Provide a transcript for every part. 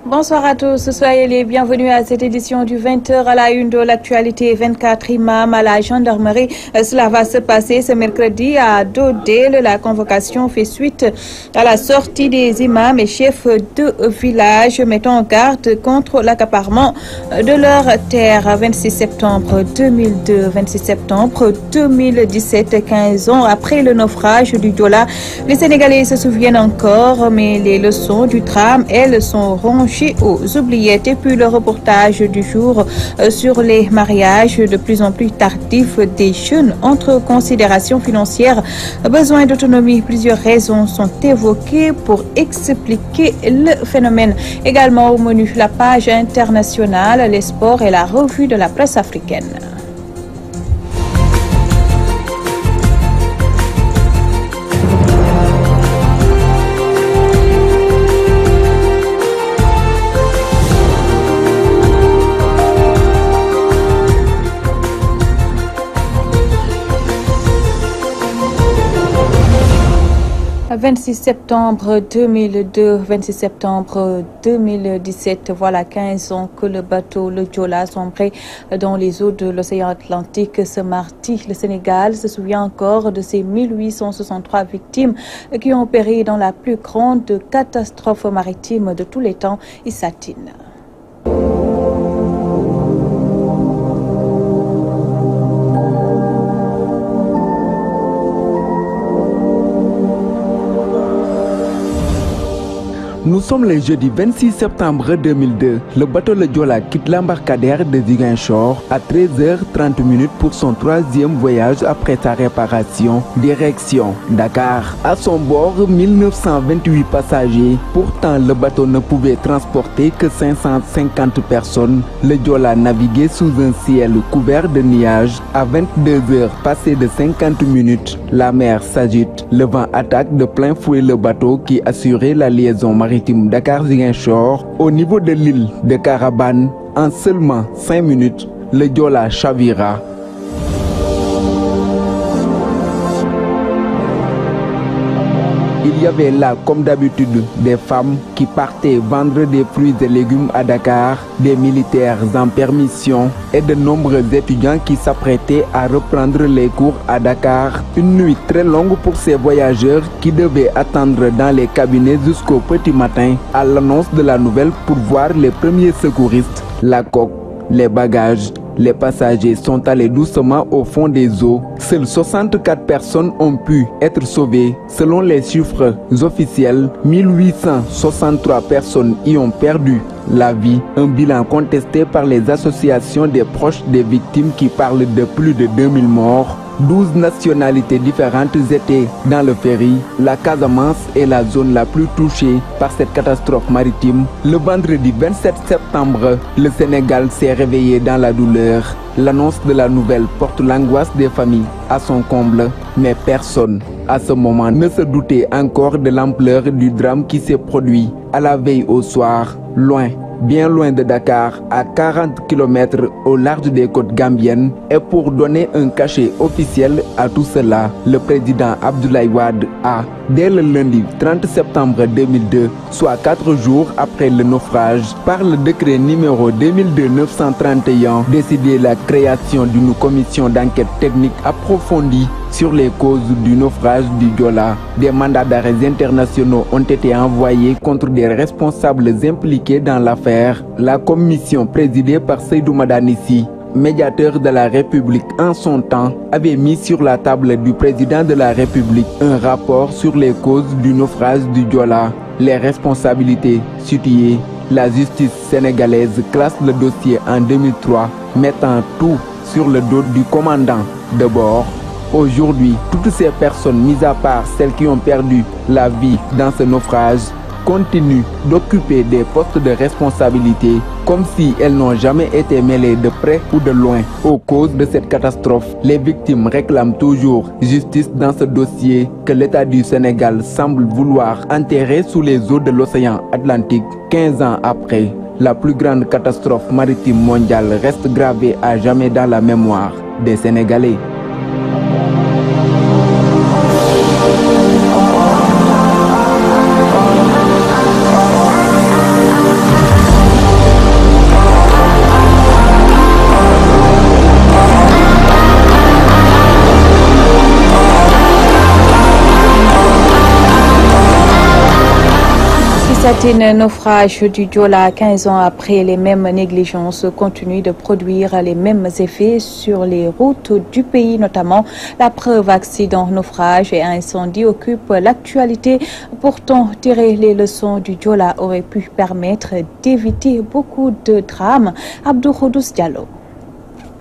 Bonsoir à tous, soyez les bienvenus à cette édition du 20h à la une de l'actualité. 24 imams à la gendarmerie. Cela va se passer ce mercredi à Dodel. La convocation fait suite à la sortie des imams et chefs de village mettant en garde contre l'accaparement de leurs terres. 26 septembre 2002, 26 septembre 2017, 15 ans après le naufrage du Joola. Les Sénégalais se souviennent encore, mais les leçons du drame, elles, sont rongées aux oubliettes. Et puis le reportage du jour sur les mariages de plus en plus tardifs des jeunes entre considérations financières, besoin d'autonomie. Plusieurs raisons sont évoquées pour expliquer le phénomène. Également au menu, la page internationale, les sports et la revue de la presse africaine. « 26 septembre 2002, 26 septembre 2017, voilà 15 ans que le bateau le Joola sombrait dans les eaux de l'océan Atlantique. Ce mardi, le Sénégal se souvient encore de ces 1863 victimes qui ont péri dans la plus grande catastrophe maritime de tous les temps, Issa Tine. Nous sommes le jeudi 26 septembre 2002. Le bateau le Joola quitte l'embarcadère de Ziguinchor à 13h30 pour son troisième voyage après sa réparation. Direction Dakar. À son bord, 1928 passagers. Pourtant, le bateau ne pouvait transporter que 550 personnes. Le Joola naviguait sous un ciel couvert de nuages. À 22h passées de 50 minutes, la mer s'agite. Le vent attaque de plein fouet le bateau qui assurait la liaison maritime Dakar-Ziguinchor au niveau de l'île de Carabane. En seulement 5 minutes, le Joola chavira. Il y avait là, comme d'habitude, des femmes qui partaient vendre des fruits et légumes à Dakar, des militaires en permission et de nombreux étudiants qui s'apprêtaient à reprendre les cours à Dakar. Une nuit très longue pour ces voyageurs qui devaient attendre dans les cabinets jusqu'au petit matin à l'annonce de la nouvelle pour voir les premiers secouristes. La coque, les bagages, les passagers sont allés doucement au fond des eaux. Seules 64 personnes ont pu être sauvées. Selon les chiffres officiels, 1863 personnes y ont perdu la vie. Un bilan contesté par les associations des proches des victimes qui parlent de plus de 2000 morts. 12 nationalités différentes étaient dans le ferry. La Casamance est la zone la plus touchée par cette catastrophe maritime. Le vendredi 27 septembre, le Sénégal s'est réveillé dans la douleur. L'annonce de la nouvelle porte l'angoisse des familles à son comble, mais personne à ce moment ne se doutait encore de l'ampleur du drame qui s'est produit à la veille au soir, loin, bien loin de Dakar, à 40 km au large des côtes gambiennes. Et pour donner un cachet officiel à tout cela, le président Abdoulaye Wade a, dès le lundi 30 septembre 2002, soit 4 jours après le naufrage, par le décret numéro 2002-931, décidé la création d'une commission d'enquête technique approfondie sur les causes du naufrage du Joola. Des mandats d'arrêt internationaux ont été envoyés contre des responsables impliqués dans l'affaire. La commission présidée par Seydou Madanissi, médiateur de la République en son temps, avait mis sur la table du président de la République un rapport sur les causes du naufrage du Joola. Les responsabilités situées. La justice sénégalaise classe le dossier en 2003, mettant tout sur le dos du commandant de bord. Aujourd'hui, toutes ces personnes, mises à part celles qui ont perdu la vie dans ce naufrage, continuent d'occuper des postes de responsabilité comme si elles n'ont jamais été mêlées de près ou de loin aux causes de cette catastrophe. Les victimes réclament toujours justice dans ce dossier que l'État du Sénégal semble vouloir enterrer sous les eaux de l'océan Atlantique. 15 ans après, la plus grande catastrophe maritime mondiale reste gravée à jamais dans la mémoire des Sénégalais. Satine, naufrage du Diola 15 ans après, les mêmes négligences continuent de produire les mêmes effets sur les routes du pays, notamment la preuve accident, naufrage et incendie occupe l'actualité. Pourtant, tirer les leçons du Diola aurait pu permettre d'éviter beaucoup de drames. Abdou Khoudous Diallo.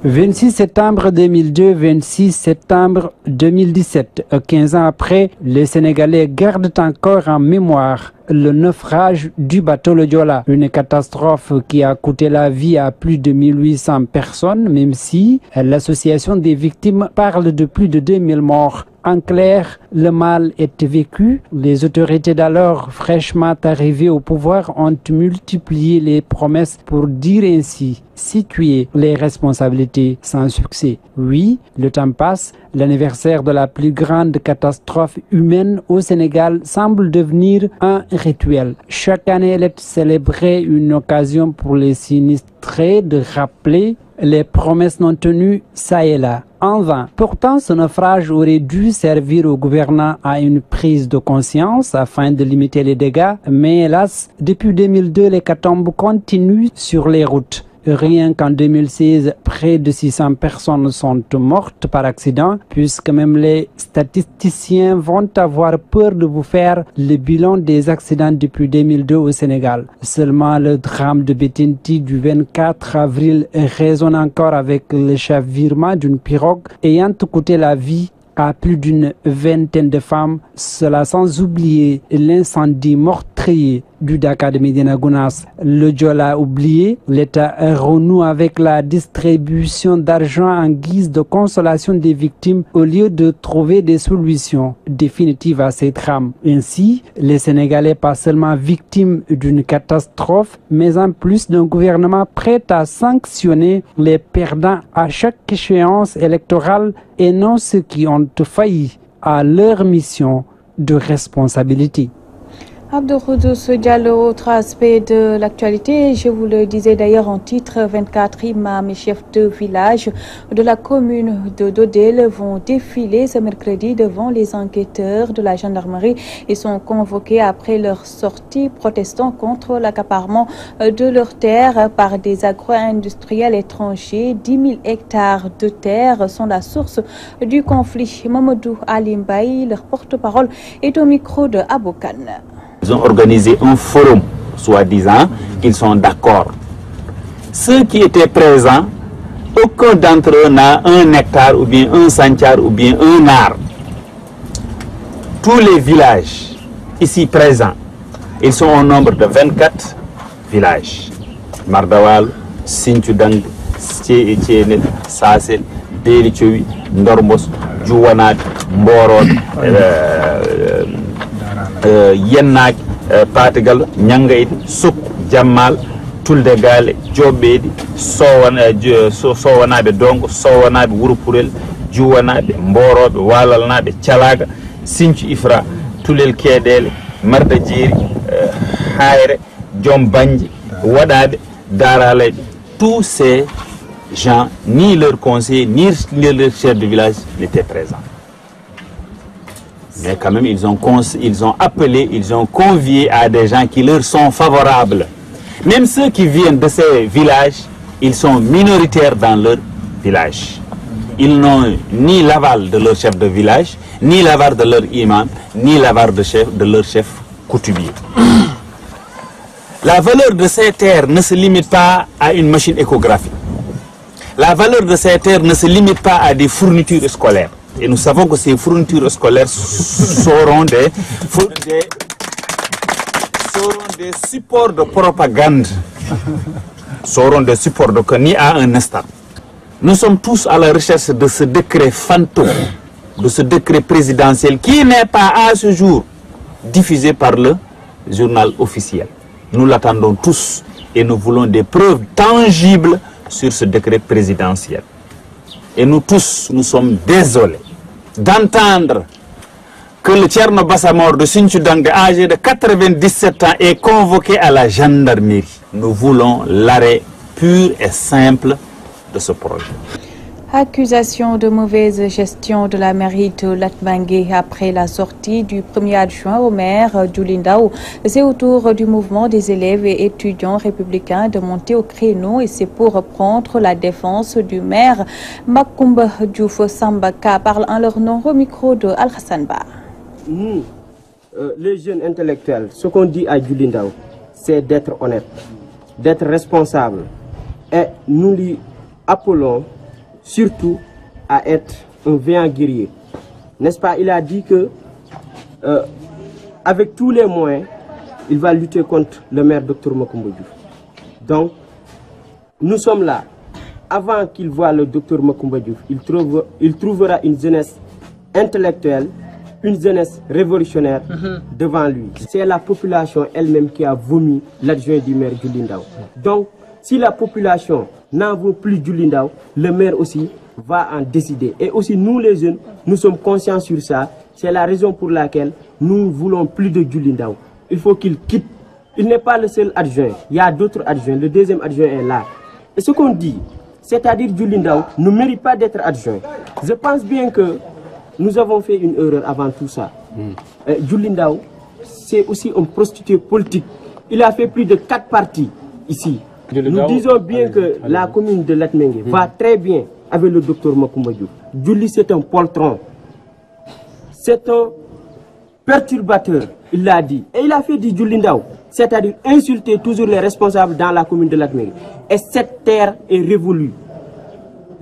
26 septembre 2002, 26 septembre 2017. 15 ans après, les Sénégalais gardent encore en mémoire le naufrage du bateau le Diola. Une catastrophe qui a coûté la vie à plus de 1800 personnes, même si l'association des victimes parle de plus de 2000 morts. En clair, le mal est vécu. Les autorités d'alors, fraîchement arrivées au pouvoir, ont multiplié les promesses pour dire ainsi, situer les responsabilités sans succès. Oui, le temps passe. L'anniversaire de la plus grande catastrophe humaine au Sénégal semble devenir un rituel. Chaque année, elle est célébrée une occasion pour les sinistrés de rappeler les promesses non tenues ça et là. En vain. Pourtant, ce naufrage aurait dû servir aux gouvernants à une prise de conscience afin de limiter les dégâts. Mais hélas, depuis 2002, l'hécatombe continue sur les routes. Rien qu'en 2016, près de 600 personnes sont mortes par accident, puisque même les statisticiens vont avoir peur de vous faire le bilan des accidents depuis 2002 au Sénégal. Seulement le drame de Bettenty du 24 avril résonne encore avec le chavirement d'une pirogue ayant coûté la vie à plus d'une vingtaine de femmes, cela sans oublier l'incendie meurtrier du Dakar de Médina Gounass. Le Diola oublié, l'État renoue avec la distribution d'argent en guise de consolation des victimes au lieu de trouver des solutions définitives à ces drames. Ainsi, les Sénégalais pas seulement victimes d'une catastrophe, mais en plus d'un gouvernement prêt à sanctionner les perdants à chaque échéance électorale et non ceux qui ont failli à leur mission de responsabilité. Abdou Khoudous Diallo, autre aspect de l'actualité, je vous le disais d'ailleurs en titre, 24 imams et chefs de village de la commune de Dodel vont défiler ce mercredi devant les enquêteurs de la gendarmerie. Ils sont convoqués après leur sortie protestant contre l'accaparement de leurs terres par des agro-industriels étrangers. 10 000 hectares de terres sont la source du conflit. Mamadou Alimbaï, leur porte-parole, est au micro de Aboukan. Ils ont organisé un forum, soi-disant qu'ils sont d'accord. Ceux qui étaient présents, aucun d'entre eux n'a un hectare ou bien un santiar ou bien un arbre. Tous les villages ici présents, ils sont au nombre de 24 villages. Mardawal, Sinthioudangue, Thiéné, Sassel, Délitchoui, Ndormos, Djouwanad, Mborod, Yennak, Patigal, Nyangait, Souk, Jamal, Tuldegale, Jobedi, Sowanabe Dongo, Sowanabe Wurupurel, Djouwanabe, Mborobe, Walalnabe, Tchalaga, Sinthiou Ifra, Tulel Kédel, Marda Djiri, Haire, Djom Bandji, Wadabe, Darale, tous ces gens, ni leurs conseillers, ni leurs chefs de village n'étaient présents. Mais quand même, ils ont appelé, ils ont convié à des gens qui leur sont favorables. Même ceux qui viennent de ces villages, ils sont minoritaires dans leur village. Ils n'ont ni l'aval de leur chef de village, ni l'aval de leur imam, ni l'aval de leur chef coutumier. La valeur de ces terres ne se limite pas à une machine échographique. La valeur de ces terres ne se limite pas à des fournitures scolaires. Et nous savons que ces fournitures scolaires seront des supports de propagande. Seront des supports de ni à un instant. Nous sommes tous à la recherche de ce décret fantôme, de ce décret présidentiel qui n'est pas à ce jour diffusé par le journal officiel. Nous l'attendons tous et nous voulons des preuves tangibles sur ce décret présidentiel. Et nous tous, nous sommes désolés d'entendre que le Thierno Bassamor de Sinthioudangue, âgé de 97 ans, est convoqué à la gendarmerie. Nous voulons l'arrêt pur et simple de ce projet. Accusation de mauvaise gestion de la mairie de Latmingué après la sortie du premier adjoint au maire Diouli Ndao. C'est au tour du mouvement des élèves et étudiants républicains de monter au créneau et c'est pour reprendre la défense du maire. Makumba Diouf Sambaka parle en leur nom au micro de Al-Hassan Ba. Nous, les jeunes intellectuels, ce qu'on dit à Diouli Ndao, c'est d'être honnête, d'être responsable. Et nous lui appelons surtout à être un vaillant guerrier. N'est-ce pas? Il a dit que avec tous les moyens, il va lutter contre le maire Dr Makumba Diouf. Donc, nous sommes là. Avant qu'il voie le Dr Makumba Diouf, il trouvera une jeunesse intellectuelle, une jeunesse révolutionnaire devant lui. C'est la population elle-même qui a vomi l'adjoint du maire Diouli Ndao. Donc, si la population n'en veut plus Diouli Ndao, le maire aussi va en décider. Et aussi nous les jeunes, nous sommes conscients sur ça. C'est la raison pour laquelle nous ne voulons plus de Diouli Ndao. Il faut qu'il quitte. Il n'est pas le seul adjoint. Il y a d'autres adjoints. Le deuxième adjoint est là. Et ce qu'on dit, c'est-à-dire Diouli Ndao ne mérite pas d'être adjoint. Je pense bien que nous avons fait une erreur avant tout ça. Diouli Ndao, c'est aussi un prostitué politique. Il a fait plus de 4 partis ici. Nous disons bien que la commune de Latmingué va très bien avec le docteur Makumba Diouf. Diouli, c'est un poltron. C'est un perturbateur, il l'a dit. Et il a fait du Diouli Ndao, c'est-à-dire insulter toujours les responsables dans la commune de Latmingué. Et cette terre est révolue.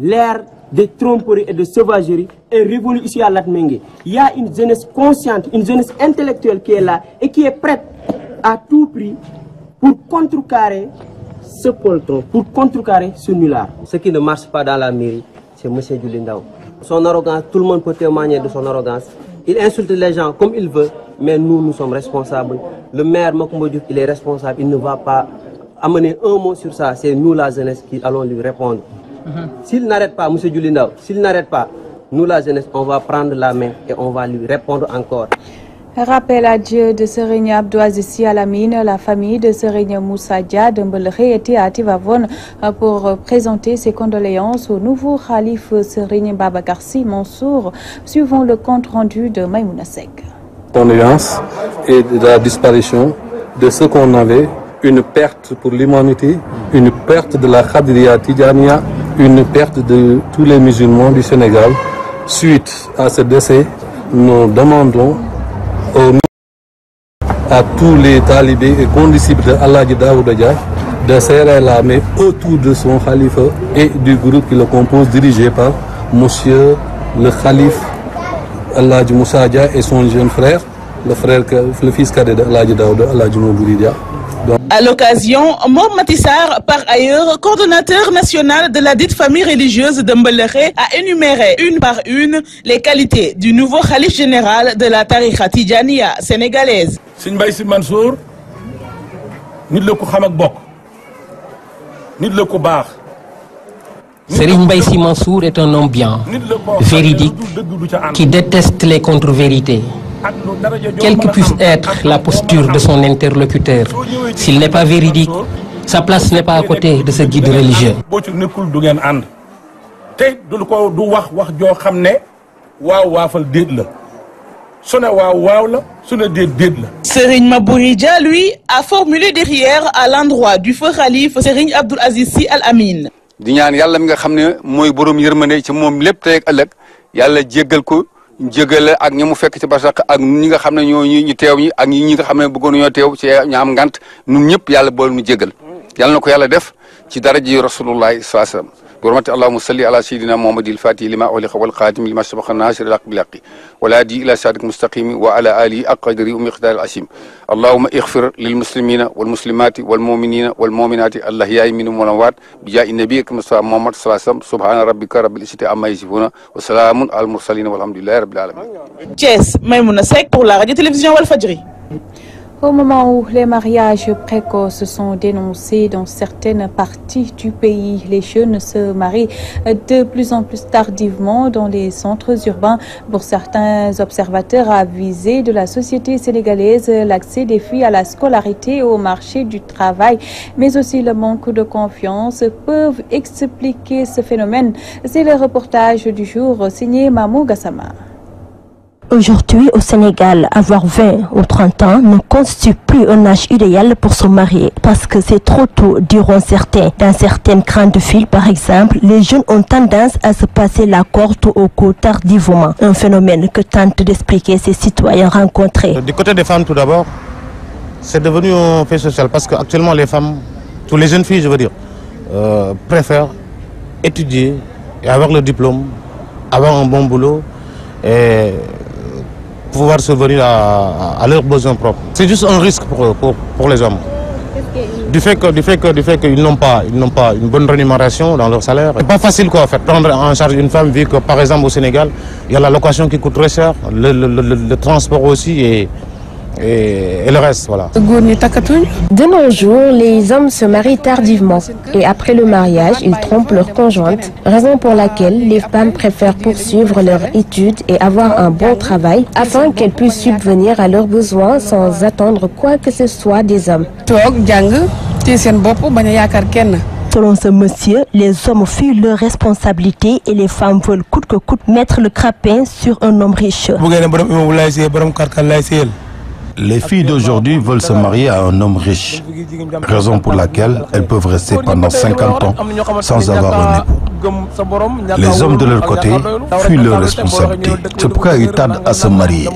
L'ère de tromperie et de sauvagerie est révolue ici à Latmingué. Il y a une jeunesse consciente, une jeunesse intellectuelle qui est là et qui est prête à tout prix pour contrecarrer ce poltron, pour contrecarrer ce nulard. Ce qui ne marche pas dans la mairie, c'est M. Diouli Ndao. Son arrogance, tout le monde peut témoigner de son arrogance. Il insulte les gens comme il veut, mais nous sommes responsables. Le maire Makumba Diouf, il est responsable, il ne va pas amener un mot sur ça. C'est nous, la jeunesse, qui allons lui répondre. S'il n'arrête pas, M. Diouli Ndao, s'il n'arrête pas, nous, la jeunesse, on va prendre la main et on va lui répondre encore. Rappel à Dieu de Serigne Abdou Aziz Sy Al Amine, la famille de Serigne Moussa Dia de Mbelkhé était à Tivaouane pour présenter ses condoléances au nouveau khalife Serigne Babacar Sy Mansour, suivant le compte rendu de Maïmouna Seck. Condoléances et de la disparition de ce qu'on avait, une perte pour l'humanité, une perte de la Khadriya Tidjaniya, une perte de tous les musulmans du Sénégal. Suite à ce décès, nous demandons à tous les talibés et condisciples de Alhaji Daouda Dia de serrer la main autour de son khalife et du groupe qui le compose, dirigé par monsieur le khalife Alhaji Moussa Dia et son jeune frère, le fils cadet de Alhaji Daouda, Alhaji Moubouri Dia. À l'occasion, Mor Matissar, par ailleurs coordonnateur national de la dite famille religieuse de Mbelkhé, a énuméré une par une les qualités du nouveau khalife général de la tariqa Tidjaniya sénégalaise. Serigne Mbaye Sy Mansour nit la ko xam ak bokk nit la ko baax. Serigne Mbaye Sy Mansour est un homme bien, véridique, qui déteste les contre-vérités. Quelle que puisse être la posture de son interlocuteur, s'il n'est pas véridique, sa place n'est pas à côté de ce guide religieux. Serigne Mabouri Dia, lui, a formulé des prières à l'endroit du feu khalife Serigne Abdou Aziz Sy Al Amine. di ñaan yàlla mi nga xam ne mooy borom yërmande ci moom lépp tey ak ëllëg yàlla jéggal ko jégale ak ñi mu fekk ci barsaq ak ñi nga xam ne ñoo ñu teew ñi ak ñi nga xam ne bëggoon ñoo teew ci ñu am ngant ñun ñëpp yàlla boole ñu jéggal yàlla na ko yàlla def ci daraji rasulullahi sallallahu alayhi wasallam برمة اللهم صل على سيدنا محمد الفاتح لما أغلق والخاتم لما سبق الناصر الحق بالحق والهادي إلى صراطك المستقيم وعلى آله حق قدره ومقداره العظيم اللهم اغفر للمسلمين والمسلمات والمؤمنين والمؤمنات الأحياء منهم والأموات بجاه النبي المصطفى محمد صلى الله عليه وسلم سبحان ربك رب العزة عما يصفون وسلام على المرسلين والحمد لله رب العالمين. Thiès, Maïmouna Seck pour la radio-télévision Walfadjri. Au moment où les mariages précoces sont dénoncés dans certaines parties du pays, les jeunes se marient de plus en plus tardivement dans les centres urbains. Pour certains observateurs avisés de la société sénégalaise, l'accès des filles à la scolarité et au marché du travail, mais aussi le manque de confiance peuvent expliquer ce phénomène. C'est le reportage du jour signé Mamou Gassama. Aujourd'hui, au Sénégal, avoir 20 ou 30 ans ne constitue plus un âge idéal pour se marier parce que c'est trop tôt, diront certains. Dans certaines grandes villes, par exemple, les jeunes ont tendance à se passer la corde au cou tardivement. Un phénomène que tentent d'expliquer ces citoyens rencontrés. Du côté des femmes, tout d'abord, c'est devenu un fait social parce qu'actuellement, les femmes, toutes les jeunes filles, je veux dire, préfèrent étudier et avoir le diplôme, avoir un bon boulot et pouvoir subvenir à leurs besoins propres. C'est juste un risque pour les hommes. Du fait qu'ils n'ont pas une bonne rémunération dans leur salaire. C'est pas facile quoi, en fait, prendre en charge une femme vu que par exemple au Sénégal, il y a la location qui coûte très cher, le transport aussi et le reste, voilà. De nos jours, les hommes se marient tardivement et après le mariage, ils trompent leur conjointe, raison pour laquelle les femmes préfèrent poursuivre leurs études et avoir un bon travail afin qu'elles puissent subvenir à leurs besoins sans attendre quoi que ce soit des hommes. Selon ce monsieur, les hommes fuient leurs responsabilités et les femmes veulent coûte que coûte mettre le crapin sur un homme riche. Les filles d'aujourd'hui veulent se marier à un homme riche, raison pour laquelle elles peuvent rester pendant 50 ans sans avoir un époux. Les hommes de leur côté fuient leurs responsabilités. C'est pourquoi ils tardent à se marier.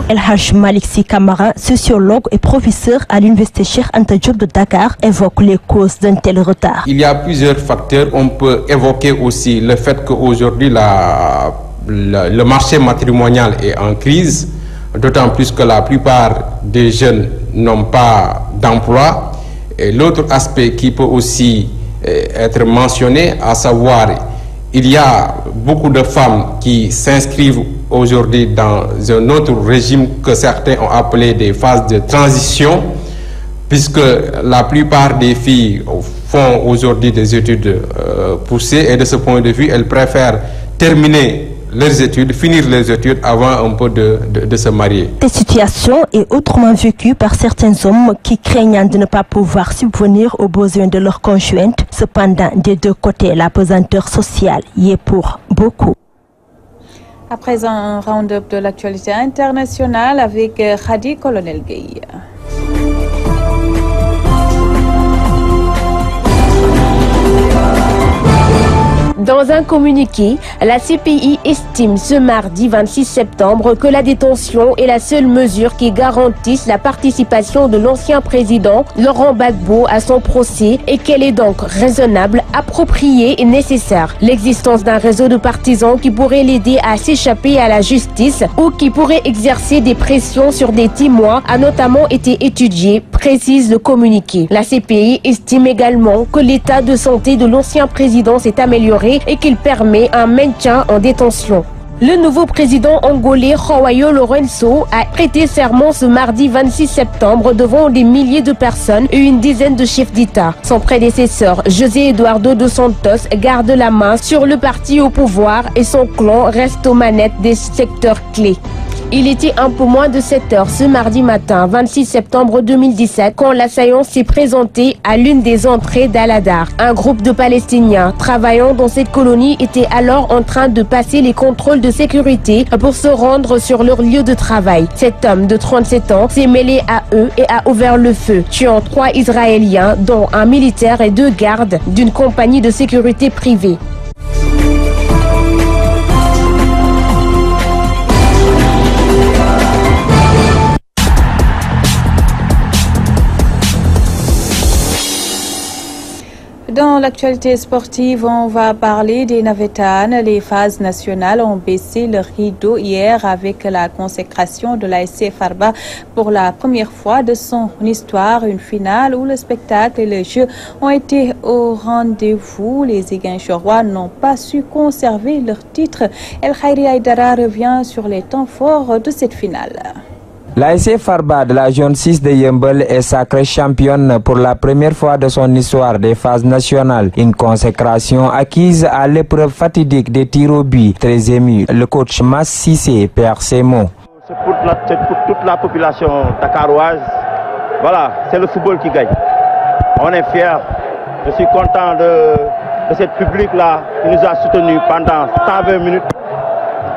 El Haj Malik Sy Kamara, sociologue et professeur à l'université Cheikh Anta Diop de Dakar, évoque les causes d'un tel retard. Il y a plusieurs facteurs. On peut évoquer aussi le fait qu'aujourd'hui le marché matrimonial est en crise. D'autant plus que la plupart des jeunes n'ont pas d'emploi. Et l'autre aspect qui peut aussi être mentionné, à savoir, il y a beaucoup de femmes qui s'inscrivent aujourd'hui dans un autre régime que certains ont appelé des phases de transition, puisque la plupart des filles font aujourd'hui des études poussées et de ce point de vue, elles préfèrent terminer leurs études, finir les études avant un peu de se marier. Cette situation est autrement vécue par certains hommes qui craignent de ne pas pouvoir subvenir aux besoins de leur conjointe. Cependant, des deux côtés, la pesanteur sociale y est pour beaucoup. À présent, un round-up de l'actualité internationale avec Khadi Colonel Gueye. Dans un communiqué, la CPI estime ce mardi 26 septembre que la détention est la seule mesure qui garantisse la participation de l'ancien président Laurent Gbagbo à son procès et qu'elle est donc raisonnable, appropriée et nécessaire. L'existence d'un réseau de partisans qui pourrait l'aider à s'échapper à la justice ou qui pourrait exercer des pressions sur des témoins a notamment été étudiée, précise le communiqué. La CPI estime également que l'état de santé de l'ancien président s'est amélioré et qu'il permet un maintien en détention. Le nouveau président angolais João Lourenço a prêté serment ce mardi 26 septembre devant des milliers de personnes et une dizaine de chefs d'État. Son prédécesseur, José Eduardo dos Santos, garde la main sur le parti au pouvoir et son clan reste aux manettes des secteurs clés. Il était un peu moins de 7 heures ce mardi matin, 26 septembre 2017, quand l'assaillant s'est présenté à l'une des entrées d'Al-Adar. Un groupe de Palestiniens travaillant dans cette colonie était alors en train de passer les contrôles de sécurité pour se rendre sur leur lieu de travail. Cet homme de 37 ans s'est mêlé à eux et a ouvert le feu, tuant 3 Israéliens, dont un militaire et 2 gardes d'une compagnie de sécurité privée. Dans l'actualité sportive, on va parler des Navétanes. Les phases nationales ont baissé le rideau hier avec la consécration de l'ASC Farba pour la première fois de son histoire. Une finale où le spectacle et le jeu ont été au rendez-vous. Les Ziguinchorois n'ont pas su conserver leur titre. El Khairi Aïdara revient sur les temps forts de cette finale. L'ASC Farba de la zone 6 de Yeumbeul est sacrée championne pour la première fois de son histoire des phases nationales. Une consécration acquise à l'épreuve fatidique des tirs au but. Très ému, le coach Mass Cissé perd ses mots. C'est pour toute la population dakaroise. Voilà, c'est le football qui gagne. On est fiers. Je suis content de ce public-là qui nous a soutenus pendant 120 minutes.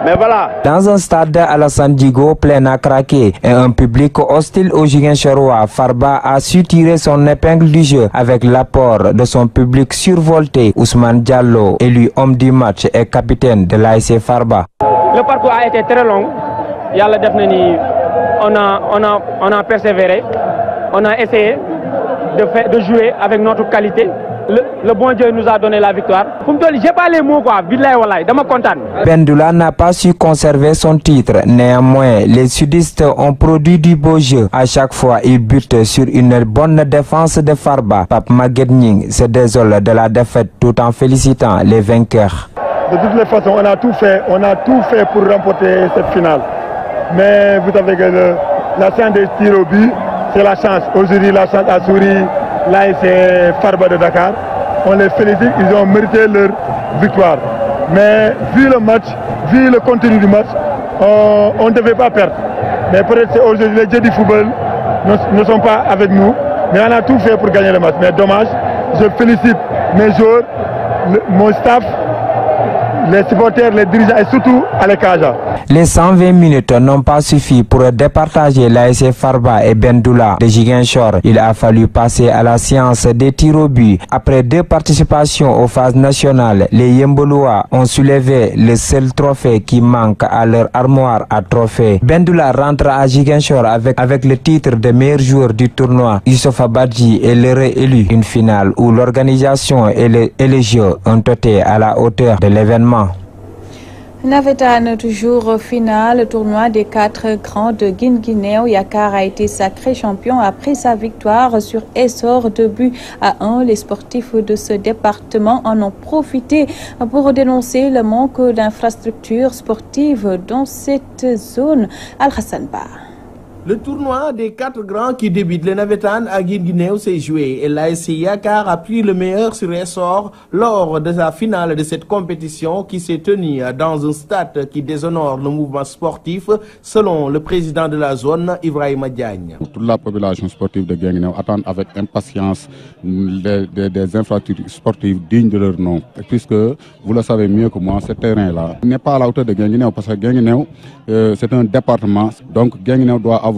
Mais voilà. Dans un stade Alassane Djigo plein à craquer et un public hostile au Ziguinchorois, Farba a su tirer son épingle du jeu avec l'apport de son public survolté. Ousmane Diallo, élu homme du match et capitaine de l'ASC Farba. Le parcours a été très long. On a persévéré. On a essayé de jouer avec notre qualité. Le bon Dieu nous a donné la victoire. J'ai pas les mots quoi. Bendoula n'a pas su conserver son titre. Néanmoins, les sudistes ont produit du beau jeu. À chaque fois, ils butent sur une bonne défense de Farba. Pape Maguette Ning se désole de la défaite tout en félicitant les vainqueurs. De toutes les façons, on a tout fait pour remporter cette finale. Mais vous savez que la chance des tirs au but, c'est la chance. Aujourd'hui, la chance a souri. Là, c'est Farba de Dakar. On les félicite, ils ont mérité leur victoire. Mais vu le match, vu le contenu du match, on ne devait pas perdre. Mais peut-être aujourd'hui, les dieux du football ne sont pas avec nous. Mais on a tout fait pour gagner le match. Mais dommage, je félicite mes joueurs, mon staff, les supporters, les dirigeants et surtout Alekaja. Les 120 minutes n'ont pas suffi pour départager l'ASC Farba et Bendoula de Ziguinchor. Il a fallu passer à la séance des tirs au but. Après 2 participations aux phases nationales, les Yembolois ont soulevé le seul trophée qui manque à leur armoire à trophées. Bendoula rentre à Ziguinchor avec le titre de meilleur joueur du tournoi. Youssoufa Badji est le réélu. Une finale où l'organisation et les jeux ont été à la hauteur de l'événement. Navetan, toujours finale, le tournoi des 4 grands de Guinguinéo. Yakar a été sacré champion après sa victoire sur Essor 2-1. Les sportifs de ce département en ont profité pour dénoncer le manque d'infrastructures sportives dans cette zone. Al-Hassan Ba. Le tournoi des 4 grands qui débute le Navetan à Guinguinéo s'est joué et l'ASC Yakar a pris le meilleur sur Essor lors de la finale de cette compétition qui s'est tenue dans un stade qui déshonore le mouvement sportif selon le président de la zone, Ibrahima Diagne. Toute la population sportive de Guinguinéo attend avec impatience des infrastructures sportives dignes de leur nom. Puisque, vous le savez mieux que moi, ce terrain-là n'est pas à la hauteur de Guinguinéo parce que Guinguinéo, c'est un département, donc Guinguinéo doit avoir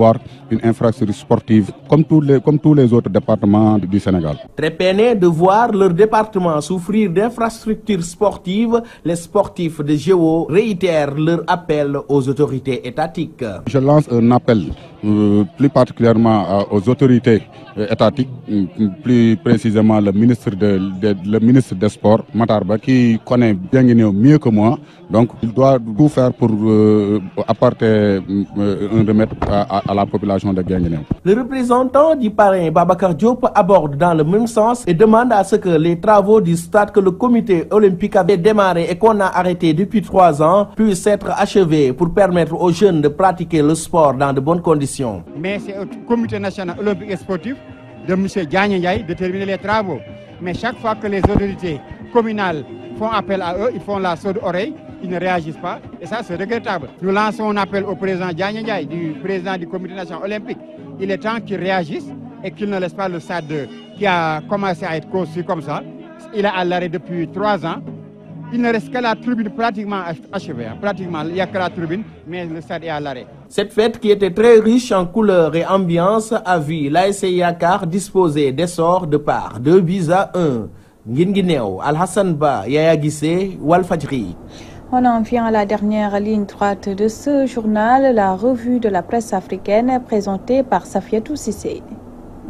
une infrastructure sportive comme tous les autres départements du Sénégal. Très peinés de voir leur département souffrir d'infrastructures sportives, les sportifs de Géo réitèrent leur appel aux autorités étatiques. Je lance un appel plus particulièrement aux autorités étatiques, plus précisément le ministre des Sports, Matarba, qui connaît bien Guinée mieux que moi. Donc il doit tout faire pour apporter un remède à la population de Guinguinéo. Le représentant du parrain Babacar Diop aborde dans le même sens et demande à ce que les travaux du stade que le comité olympique avait démarré et qu'on a arrêté depuis 3 ans puissent être achevés pour permettre aux jeunes de pratiquer le sport dans de bonnes conditions. Mais c'est au comité national olympique et sportif de M. Diagne Ndiaye de terminer les travaux. Mais chaque fois que les autorités communales font appel à eux, ils font la sourde oreille, ils ne réagissent pas et ça c'est regrettable. Nous lançons un appel au président Diagne Ndiaye, du président du comité national olympique. Il est temps qu'il réagisse et qu'il ne laisse pas le stade qui a commencé à être construit comme ça. Il est à l'arrêt depuis 3 ans. Il ne reste que la tribune pratiquement achevée. Pratiquement, il n'y a que la tribune, mais le stade est à l'arrêt. Cette fête qui était très riche en couleurs et ambiance a vu l'ASC Yakar disposer d'essor de part 2-1. Guinguinéo, Al-Hassan Ba, Yaya Guissé, Walfadjri. On en vient à la dernière ligne droite de ce journal, la revue de la presse africaine présentée par Safiatou Sissé.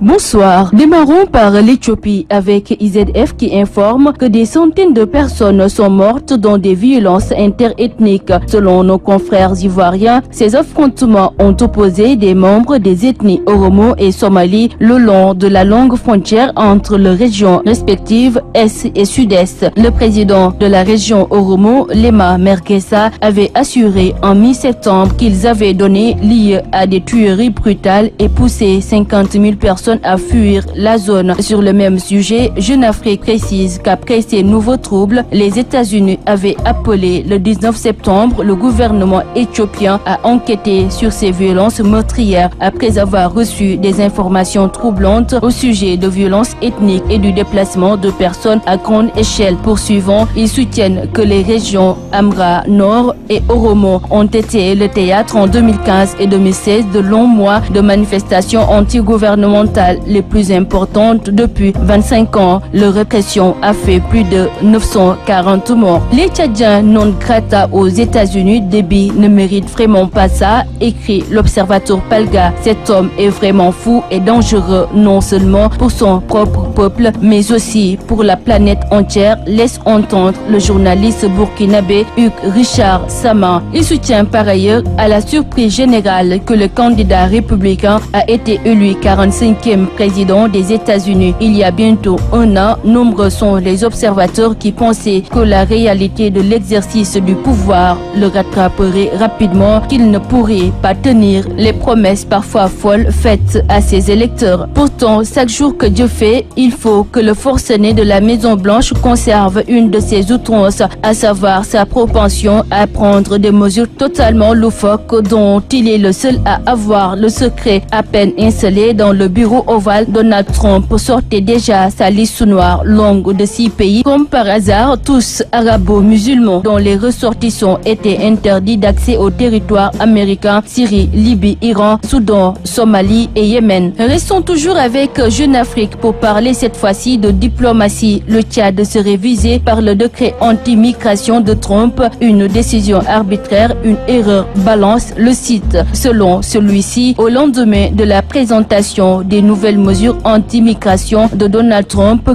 Bonsoir. Démarrons par l'Éthiopie avec IZF qui informe que des centaines de personnes sont mortes dans des violences interethniques. Selon nos confrères ivoiriens, ces affrontements ont opposé des membres des ethnies Oromo et Somali le long de la longue frontière entre les régions respectives Est et Sud-Est. Le président de la région Oromo, Lema Merkessa, avait assuré en mi-septembre qu'ils avaient donné lieu à des tueries brutales et poussé 50 000 personnes à fuir la zone. Sur le même sujet, Jeune Afrique précise qu'après ces nouveaux troubles, les États-Unis avaient appelé le 19 septembre le gouvernement éthiopien à enquêter sur ces violences meurtrières après avoir reçu des informations troublantes au sujet de violences ethniques et du déplacement de personnes à grande échelle. Poursuivant, ils soutiennent que les régions Amra Nord et Oromo ont été le théâtre en 2015 et 2016 de longs mois de manifestations antigouvernementales les plus importantes depuis 25 ans. La répression a fait plus de 940 morts. Les Tchadiens non grata aux États-Unis, Déby ne mérite vraiment pas ça, écrit l'observateur Palga. Cet homme est vraiment fou et dangereux non seulement pour son propre peuple, mais aussi pour la planète entière, laisse entendre le journaliste burkinabé Hugues Richard Sama. Il soutient par ailleurs à la surprise générale que le candidat républicain a été élu 45e président des États-Unis. Il y a bientôt un an, nombreux sont les observateurs qui pensaient que la réalité de l'exercice du pouvoir le rattraperait rapidement, qu'il ne pourrait pas tenir les promesses parfois folles faites à ses électeurs. Pourtant, chaque jour que Dieu fait, il faut que le forcené de la Maison-Blanche conserve une de ses outrances, à savoir sa propension à prendre des mesures totalement loufoques dont il est le seul à avoir le secret. À peine installé dans le bureau ovale, Donald Trump sortait déjà sa liste noire longue de 6 pays, comme par hasard tous arabo-musulmans, dont les ressortissants étaient interdits d'accès au territoire américain: Syrie, Libye, Iran, Soudan, Somalie et Yémen. Restons toujours avec Jeune Afrique pour parler cette fois-ci de diplomatie. Le Tchad serait visé par le décret anti-migration de Trump, une décision arbitraire, une erreur, balance le site. Selon celui-ci, au lendemain de la présentation des nouvelles mesures anti-migration de Donald Trump,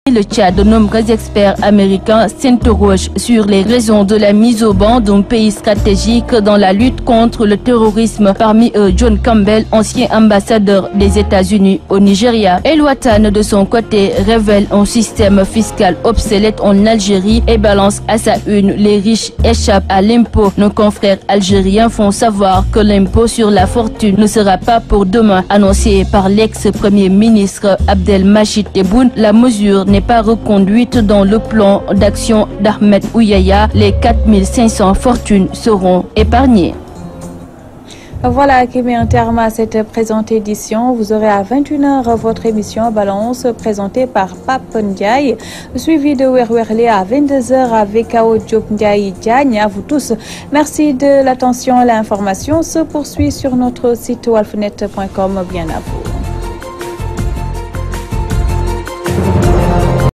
le Tchad, de nombreux experts américains s'interrogent sur les raisons de la mise au banc d'un pays stratégique dans la lutte contre le terrorisme. Parmi eux, John Campbell, ancien ambassadeur des États-Unis au Nigeria. El Watan, de son côté, révèle un système fiscal obsolète en Algérie et balance à sa une: les riches échappent à l'impôt. Nos confrères algériens font savoir que l'impôt sur la fortune ne sera pas pour demain, annoncé par l'ex-premier ministre Abdelmajid Tebboune. La mesure n'est pas reconduite dans le plan d'action d'Ahmed Ouyaya. Les 4500 fortunes seront épargnées. Voilà qui met un terme à cette présente édition. Vous aurez à 21h votre émission Balance présentée par Pape Ndiaye, suivi de Werwerlé à 22h avec Ao Diop Ndiaye Diagne. À vous tous, merci de l'attention. L'information se poursuit sur notre site walfnet.com. Bien à vous.